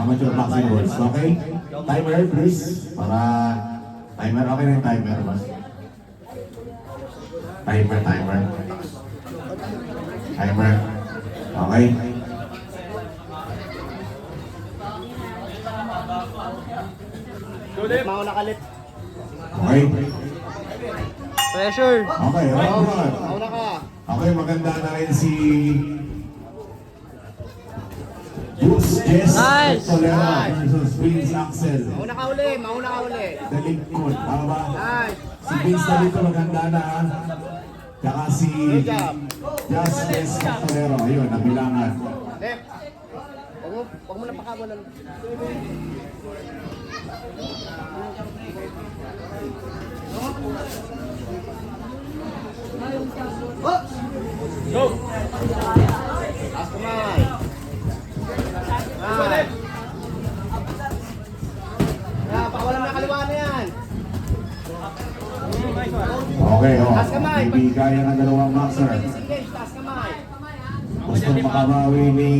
Amateur boxing rules, okay? Timer, please. Para timer, okay na yung timer, boss. Timer. Timer. Okay? Mauna kalit. Okay? Pressure. Okay, round one. Mauna ka. Okay, maganda na rin si Jess Nice. Tolera versus Vince Axel. Mauna ka uli. Mauna ka uli. Daligkod, tama ba? Nice. Si Vince na dito maganda na. Tsaka si Jess Tolera. Ayun, nabilangan. Left. Huwag mo na pakawalan. Go! Taas kamay. Nice. Pakawalan na kaliwa na yan. Okay, oh. Taas kamay. Bibigay ang dalawang boxer. Disengage. Taas kamay. Gusto makabawi ni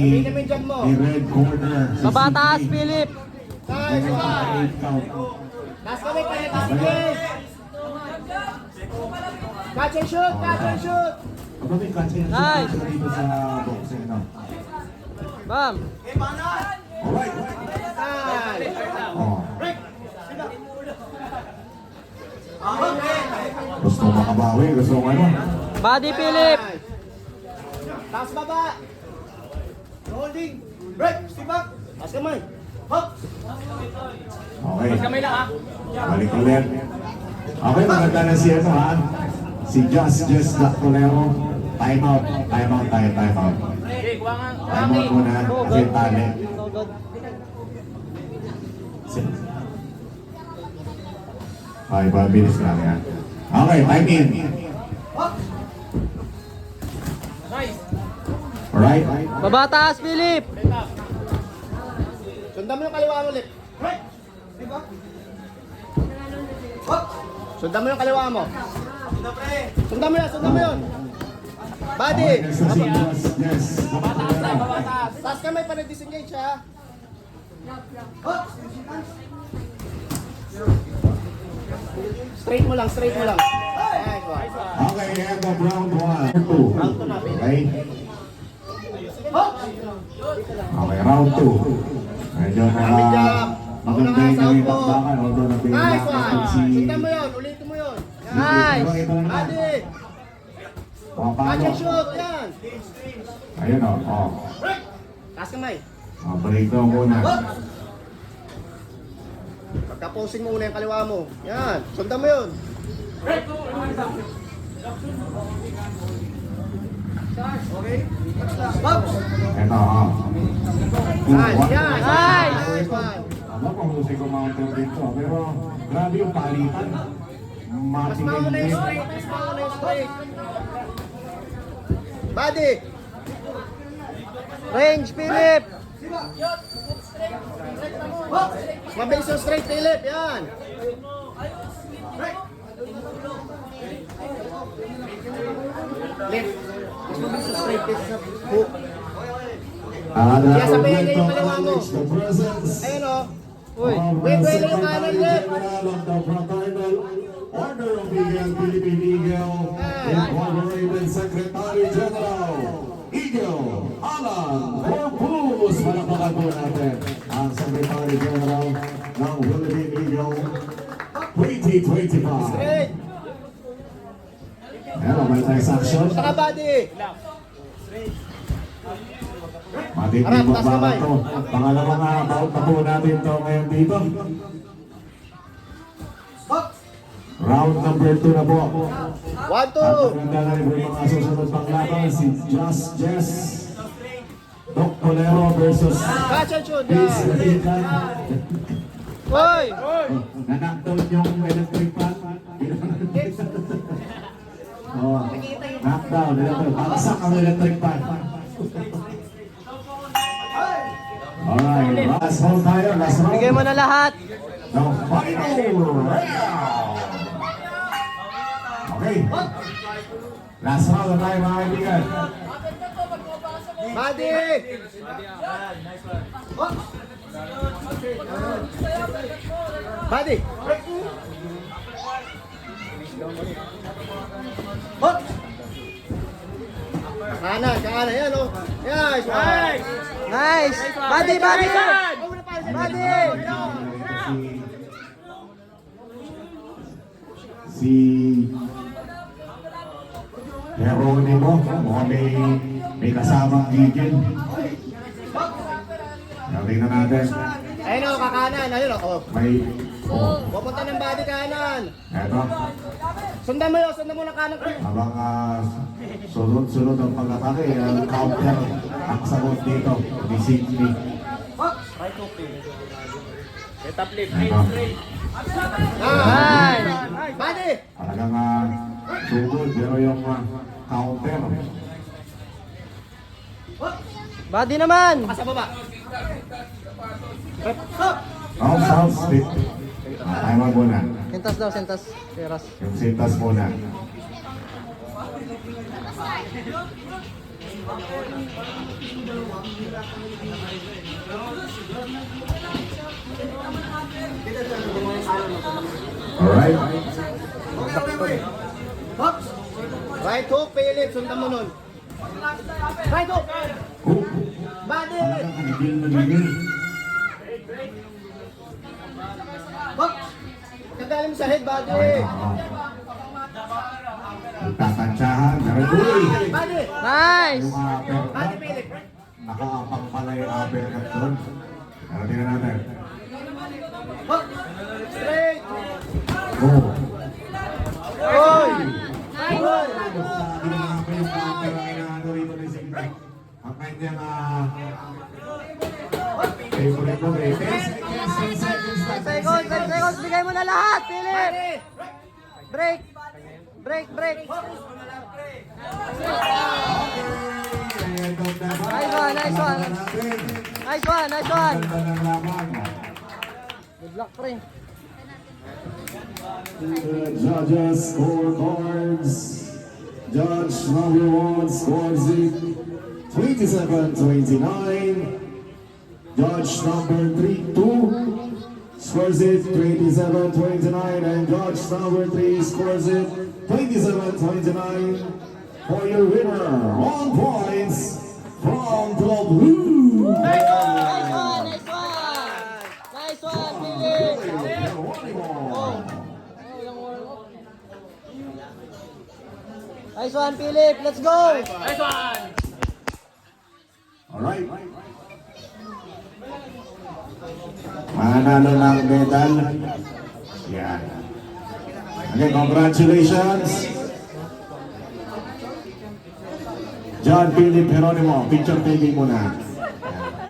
Red Corner. Si Baba taas, Sidney. Philip. Nice. May 8 count. Taas kamay. Disengage. Catch and shoot. Catch and shoot. Aba, may catching Nice. dito sa boxing, no? Bam. Alright. Nice. Oh. Gusto makabawi, gusto ano? Body, Philip. Nice. Taas baba. Holding. Break. Step back. Taas kamay. Hop. Okay. Balik ulit. Okay, maganda na si ano ha? Si Jess Tolero. Time out tayo. Time out muna kasi tali. So good. Ay, pabilis lang yan. Okay, time in. Alright? Baba taas, Philip. Sundan mo yung kaliwa mo ulit. Sundan mo yung kaliwa mo. Sundan mo yun. Body. Okay, next na si Jess Tolero. Taas kamay pa na-disengage ha. Straight mo lang. Nice one. Okay, end of round 1. 2. Okay? Okay, round 2. Medyo maganda yung bakbakan. Although Nice nabigyan one. si... Sundan mo yun. Ulitin mo yun. Nice. Body. Catch and shoot. Yan. Ayun o. Taas kamay. Balik daw muna. Pagka-posing mo una yung kaliwa mo. Yan. Sundan mo yun. Okay. Box. Ito o. Nice. Yan. Nice. Nice one. Ano kung husay ko mountain dito. Pero grabe yung palitan. Mas mauna yung straight. Body. Range, Philip. Mabilis yung straight, Philip. Yan. Left. Mas mabilis yung straight kaysa sa hook. Kaya sabihin niya yung kaliwa mo. Ayun o. Uy. Wait, yung kanan, left. Order of Eagle, Philippine Eagle, Incorporated Secretary General, Eagle, Alan Corpus. Palakpakan po natin ang Secretary General ng Philippine Eagle 2025. Straight. Ayan, may tayo sa action. Saka body. Matinding magbaban to. Pangalawang bout na po natin to ngayon dito. Round number 2 na po. 1, 2. At maganda na rin po yung mga susunod pang laban. Si Jess Doc Tolero versus Catch and shoot. Vince Yan. Natikan. Uy. Na-knockdown yung electric fan. Oh, knockdown. Paksak ang electric fan. Alright, last round tayo. Last round. Bigay mo na lahat. The final round. Okay. Last round na tayo mga kaibigan. Body. Body. Break. Hop. Kanan. Yan o. Yes. Nice. Nice. Body, body. Body. Si Geronimo, mukhang may kasamang gigil. Tingnan natin. Ayun o, kakanan. Ayun o. May, Pupunta ng body kanan. eto. Sundan mo yun. Sundan mo ng kanan ko. Habang sunod-sunod ang pag-atake, ang counter ang sagot dito ni Sidney. Right hook. Set up left, Eto. straight. Nice. Body. Talagang sugod, pero yung counter. Body naman. Sa baba. Stop. South split. Timer muna. Sentas daw, sentas. Teras. Yung sintas muna. Alright. Hop. Right hook, Philip. Sundan mo nun. Right hook. Oh, Body. talagang kanigil na gigil. Hop. Kagaling mo sa head, body. Nagtatansyahan. Uy! Body. Nice. Yung uppercut. Body, Philip. Nakaapang pala yung uppercut doon. Pero tingnan natin. Hop. Straight. Oh. Oy. Ginagawa yung counter ang inaano rito ni Signa. Ang kanyang favorite mo eh. 10 seconds. 10 seconds, 10 seconds. Bigay mo na lahat, Philip. Break. Break, break. Nice one, nice one. Nice one, nice one. Good luck, pre. Judges scorecards. Judge number 1 scores it 27-29. Judge number 2 scores it 27-29, and judge number 3 scores it 27-29 for your winner on points from the blue. Nice one, nice one. Nice one, Philip. Nice one, Philip. Let's go. Nice one! Alright. Mananalo ng medal. Yan. Okay, congratulations. John Philip Geronimo, picture taking muna.